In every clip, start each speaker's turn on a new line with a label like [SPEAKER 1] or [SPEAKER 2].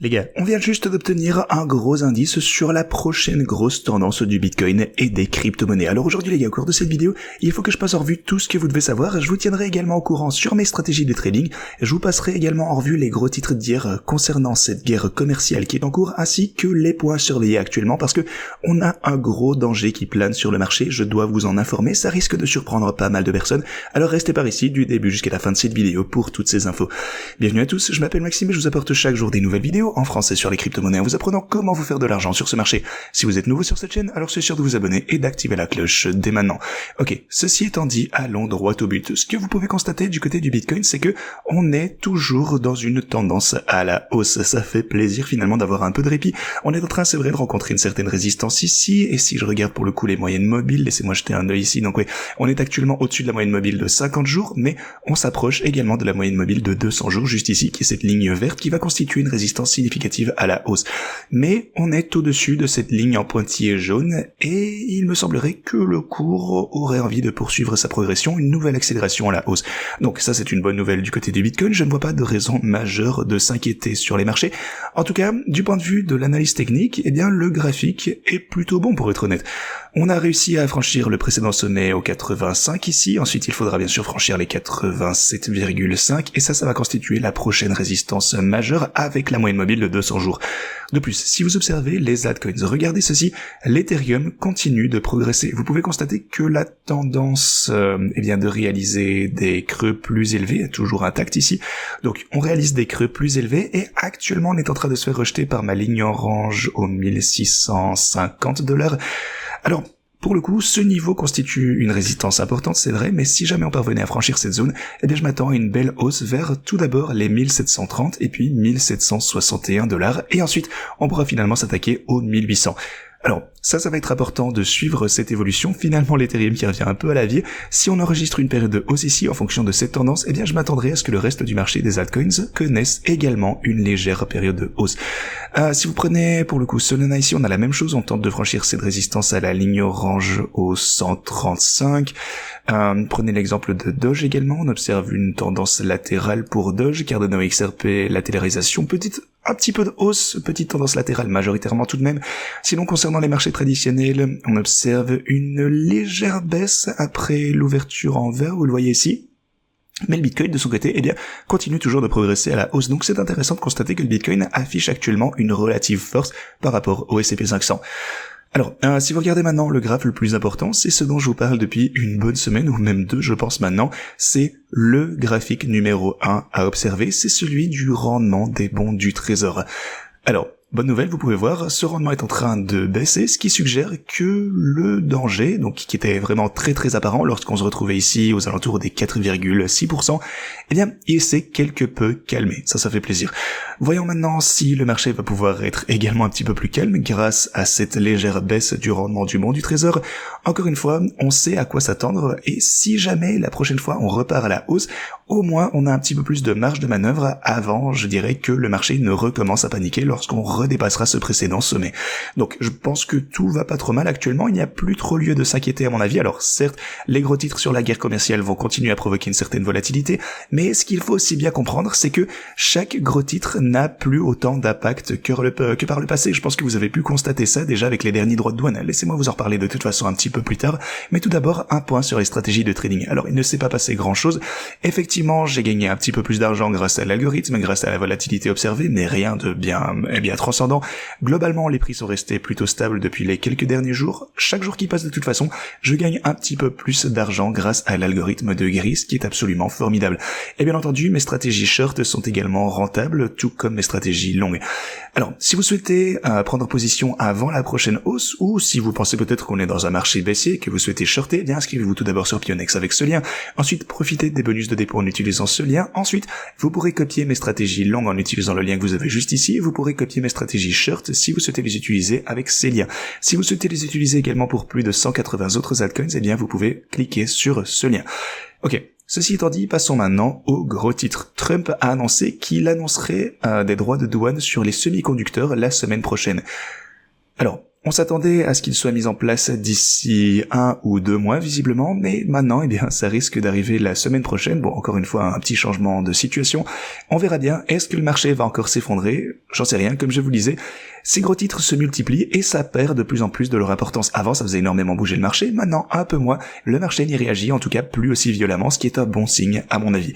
[SPEAKER 1] Les gars, on vient juste d'obtenir un gros indice sur la prochaine grosse tendance du Bitcoin et des crypto-monnaies. Alors aujourd'hui les gars, au cours de cette vidéo, il faut que je passe en revue tout ce que vous devez savoir. Je vous tiendrai également au courant sur mes stratégies de trading. Je vous passerai également en revue les gros titres d'hier concernant cette guerre commerciale qui est en cours, ainsi que les points surveillés actuellement, parce que on a un gros danger qui plane sur le marché. Je dois vous en informer, ça risque de surprendre pas mal de personnes. Alors restez par ici du début jusqu'à la fin de cette vidéo pour toutes ces infos. Bienvenue à tous, je m'appelle Maxime et je vous apporte chaque jour des nouvelles vidéos en français sur les crypto-monnaies en vous apprenant comment vous faire de l'argent sur ce marché. Si vous êtes nouveau sur cette chaîne, alors soyez sûr de vous abonner et d'activer la cloche dès maintenant. Ok, ceci étant dit, allons droit au but. Ce que vous pouvez constater du côté du Bitcoin, c'est que on est toujours dans une tendance à la hausse. Ça fait plaisir finalement d'avoir un peu de répit. On est en train, c'est vrai, de rencontrer une certaine résistance ici, et si je regarde pour le coup les moyennes mobiles, laissez-moi jeter un œil ici, donc oui, on est actuellement au-dessus de la moyenne mobile de 50 jours, mais on s'approche également de la moyenne mobile de 200 jours, juste ici, qui est cette ligne verte qui va constituer une résistance significative à la hausse. Mais on est au-dessus de cette ligne en pointillé jaune, et il me semblerait que le cours aurait envie de poursuivre sa progression, une nouvelle accélération à la hausse. Donc ça c'est une bonne nouvelle du côté du Bitcoin, je ne vois pas de raison majeure de s'inquiéter sur les marchés. En tout cas, du point de vue de l'analyse technique, eh bien le graphique est plutôt bon pour être honnête. On a réussi à franchir le précédent sommet au 85 ici, ensuite il faudra bien sûr franchir les 87,5 et ça va constituer la prochaine résistance majeure avec la moyenne mobile de 200 jours. De plus, si vous observez les altcoins, regardez ceci, l'Ethereum continue de progresser. Vous pouvez constater que la tendance de réaliser des creux plus élevés est toujours intacte ici. Donc on réalise des creux plus élevés et actuellement on est en train de se faire rejeter par ma ligne orange aux $1650. Alors, pour le coup, ce niveau constitue une résistance importante, c'est vrai, mais si jamais on parvenait à franchir cette zone, eh bien je m'attends à une belle hausse vers tout d'abord les 1730 et puis $1761, et ensuite on pourra finalement s'attaquer aux 1800. Alors, ça va être important de suivre cette évolution. Finalement, l'Ethereum qui revient un peu à la vie. Si on enregistre une période de hausse ici en fonction de cette tendance, eh bien, je m'attendrai à ce que le reste du marché des altcoins connaisse également une légère période de hausse. Si vous prenez, pour le coup, Solana ici, on a la même chose. On tente de franchir cette résistance à la ligne orange au 135. Prenez l'exemple de Doge également. On observe une tendance latérale pour Doge. Cardano XRP, latérisation, un petit peu de hausse, petite tendance latérale majoritairement tout de même. Sinon, concernant les marchés traditionnels, on observe une légère baisse après l'ouverture en vert, vous le voyez ici. Mais le Bitcoin, de son côté, eh bien, continue toujours de progresser à la hausse. Donc c'est intéressant de constater que le Bitcoin affiche actuellement une relative force par rapport au S&P 500. Alors, si vous regardez maintenant le graphe le plus important, c'est ce dont je vous parle depuis une bonne semaine, ou même deux je pense maintenant, c'est le graphique numéro 1 à observer, c'est celui du rendement des bons du trésor. Alors, bonne nouvelle, vous pouvez voir, ce rendement est en train de baisser, ce qui suggère que le danger, donc qui était vraiment très très apparent lorsqu'on se retrouvait ici aux alentours des 4,6%, eh bien, il s'est quelque peu calmé. Ça fait plaisir. Voyons maintenant si le marché va pouvoir être également un petit peu plus calme grâce à cette légère baisse du rendement du bon du trésor. Encore une fois, on sait à quoi s'attendre et si jamais la prochaine fois on repart à la hausse, au moins on a un petit peu plus de marge de manœuvre avant, je dirais, que le marché ne recommence à paniquer lorsqu'on redépassera ce précédent sommet. Donc je pense que tout va pas trop mal actuellement, il n'y a plus trop lieu de s'inquiéter à mon avis. Alors certes, les gros titres sur la guerre commerciale vont continuer à provoquer une certaine volatilité, mais ce qu'il faut aussi bien comprendre, c'est que chaque gros titre n'a plus autant d'impact que par le passé. Je pense que vous avez pu constater ça déjà avec les derniers droits de douane. Laissez-moi vous en reparler de toute façon un petit peu plus tard, mais tout d'abord un point sur les stratégies de trading. Alors il ne s'est pas passé grand chose, effectivement j'ai gagné un petit peu plus d'argent grâce à l'algorithme, grâce à la volatilité observée, mais rien de bien transcendant. Globalement les prix sont restés plutôt stables depuis les quelques derniers jours. Chaque jour qui passe de toute façon, je gagne un petit peu plus d'argent grâce à l'algorithme de Gris, qui est absolument formidable. Et bien entendu, mes stratégies short sont également rentables, tout comme mes stratégies longues. Alors, si vous souhaitez prendre position avant la prochaine hausse, ou si vous pensez peut-être qu'on est dans un marché baissier et que vous souhaitez shorter, eh bien inscrivez-vous tout d'abord sur Pionex avec ce lien. Ensuite, profitez des bonus de dépôt en utilisant ce lien. Ensuite, vous pourrez copier mes stratégies longues en utilisant le lien que vous avez juste ici. Vous pourrez copier mes stratégies short si vous souhaitez les utiliser avec ces liens. Si vous souhaitez les utiliser également pour plus de 180 autres altcoins, eh bien vous pouvez cliquer sur ce lien. Ok. Ceci étant dit, passons maintenant au gros titre. Trump a annoncé qu'il annoncerait des droits de douane sur les semi-conducteurs la semaine prochaine. Alors, On s'attendait à ce qu'il soit mis en place d'ici 1 ou 2 mois visiblement, mais maintenant, ça risque d'arriver la semaine prochaine. Bon, encore une fois, un petit changement de situation. On verra bien. Est-ce que le marché va encore s'effondrer? J'en sais rien. Comme je vous le disais, ces gros titres se multiplient et ça perd de plus en plus de leur importance. Avant, ça faisait énormément bouger le marché. Maintenant, un peu moins. Le marché n'y réagit, en tout cas plus aussi violemment, ce qui est un bon signe, à mon avis.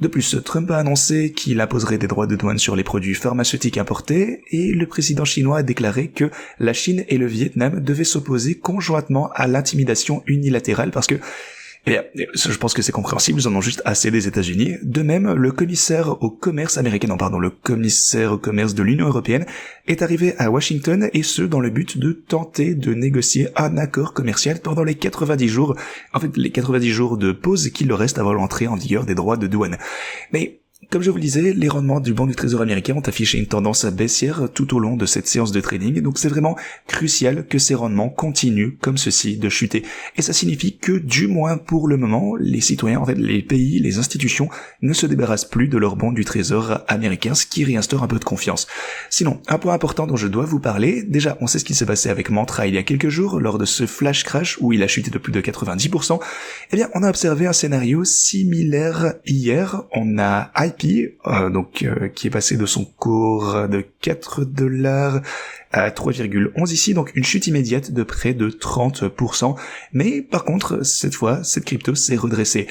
[SPEAKER 1] De plus, Trump a annoncé qu'il imposerait des droits de douane sur les produits pharmaceutiques importés et le président chinois a déclaré que la Chine et le Vietnam devaient s'opposer conjointement à l'intimidation unilatérale parce que je pense que c'est compréhensible, ils en ont juste assez des États-Unis. De même, le commissaire au commerce de l'Union européenne est arrivé à Washington et ce, dans le but de tenter de négocier un accord commercial pendant les 90 jours, les 90 jours de pause qu'il leur reste avant l'entrée en vigueur des droits de douane. Mais comme je vous le disais, les rendements du Banc du Trésor américain ont affiché une tendance baissière tout au long de cette séance de trading, donc c'est vraiment crucial que ces rendements continuent comme ceci de chuter. Et ça signifie que, du moins pour le moment, les citoyens, les pays, les institutions ne se débarrassent plus de leur Banc du Trésor américain, ce qui réinstaure un peu de confiance. Sinon, un point important dont je dois vous parler, déjà on sait ce qui s'est passé avec Mantra il y a quelques jours, lors de ce flash crash où il a chuté de plus de 90%, on a observé un scénario similaire hier. On a IP, qui est passé de son cours de $4 à 3,11 ici, donc une chute immédiate de près de 30%. Mais par contre, cette fois, cette crypto s'est redressée.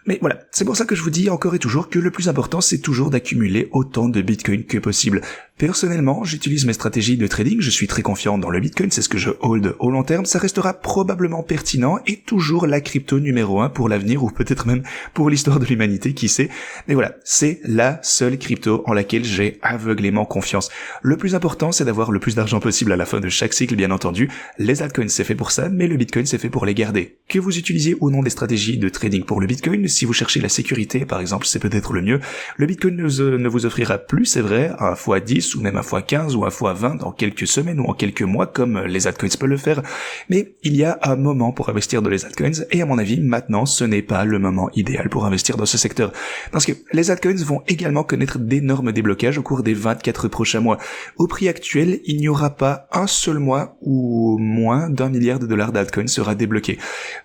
[SPEAKER 1] Mais voilà, c'est pour ça que je vous dis encore et toujours que le plus important, c'est toujours d'accumuler autant de Bitcoin que possible. Personnellement, j'utilise mes stratégies de trading, je suis très confiant dans le Bitcoin, c'est ce que je hold au long terme, ça restera probablement pertinent et toujours la crypto numéro 1 pour l'avenir ou peut-être même pour l'histoire de l'humanité, qui sait. Mais voilà, c'est la seule crypto en laquelle j'ai aveuglément confiance. Le plus important, c'est d'avoir le plus d'argent possible à la fin de chaque cycle, bien entendu. Les altcoins, c'est fait pour ça, mais le Bitcoin, c'est fait pour les garder. Que vous utilisiez ou non des stratégies de trading pour le Bitcoin, si vous cherchez la sécurité, par exemple, c'est peut-être le mieux. Le Bitcoin ne vous offrira plus, c'est vrai, un x10 ou même un x15 ou un x20 dans quelques semaines ou en quelques mois, comme les altcoins peuvent le faire. Mais il y a un moment pour investir dans les altcoins, et à mon avis, maintenant, ce n'est pas le moment idéal pour investir dans ce secteur. Parce que les altcoins vont également connaître d'énormes déblocages au cours des 24 prochains mois. Au prix actuel, il n'y aura pas un seul mois où moins d'1 milliard de dollars d'altcoins sera débloqué.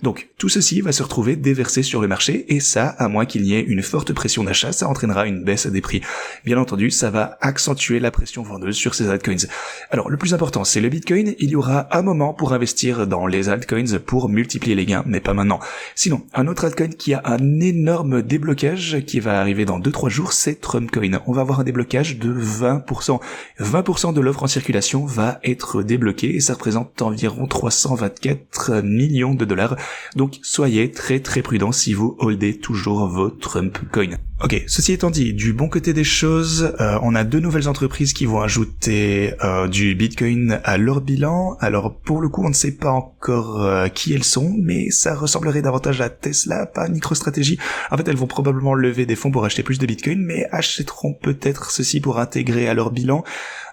[SPEAKER 1] Donc, tout ceci va se retrouver déversé sur le marché, et ça, à moins qu'il y ait une forte pression d'achat, ça entraînera une baisse des prix. Bien entendu, ça va accentuer la pression vendeuse sur ces altcoins. Alors, le plus important, c'est le Bitcoin. Il y aura un moment pour investir dans les altcoins pour multiplier les gains, mais pas maintenant. Sinon, un autre altcoin qui a un énorme déblocage qui va arriver dans 2-3 jours, c'est Trumpcoin. On va avoir un déblocage de 20%. 20% de l'offre en circulation va être débloquée et ça représente environ 324 millions de dollars. Donc, soyez très très prudents si vous holdez toujours vos Trumpcoin. Ok, ceci étant dit, du bon côté des choses, on a 2 nouvelles entreprises qui vont ajouter du Bitcoin à leur bilan. Alors pour le coup, on ne sait pas encore qui elles sont, mais ça ressemblerait davantage à Tesla, pas MicroStrategy. En fait, elles vont probablement lever des fonds pour acheter plus de Bitcoin, mais achèteront peut-être ceci pour intégrer à leur bilan.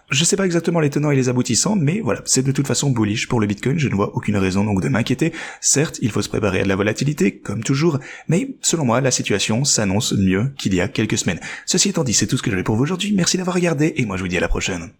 [SPEAKER 1] Je sais pas exactement les tenants et les aboutissants, mais voilà, c'est de toute façon bullish pour le Bitcoin, je ne vois aucune raison donc de m'inquiéter. Certes, il faut se préparer à de la volatilité, comme toujours, mais selon moi, la situation s'annonce mieux qu'il y a quelques semaines. Ceci étant dit, c'est tout ce que j'avais pour vous aujourd'hui, merci d'avoir regardé, et moi je vous dis à la prochaine.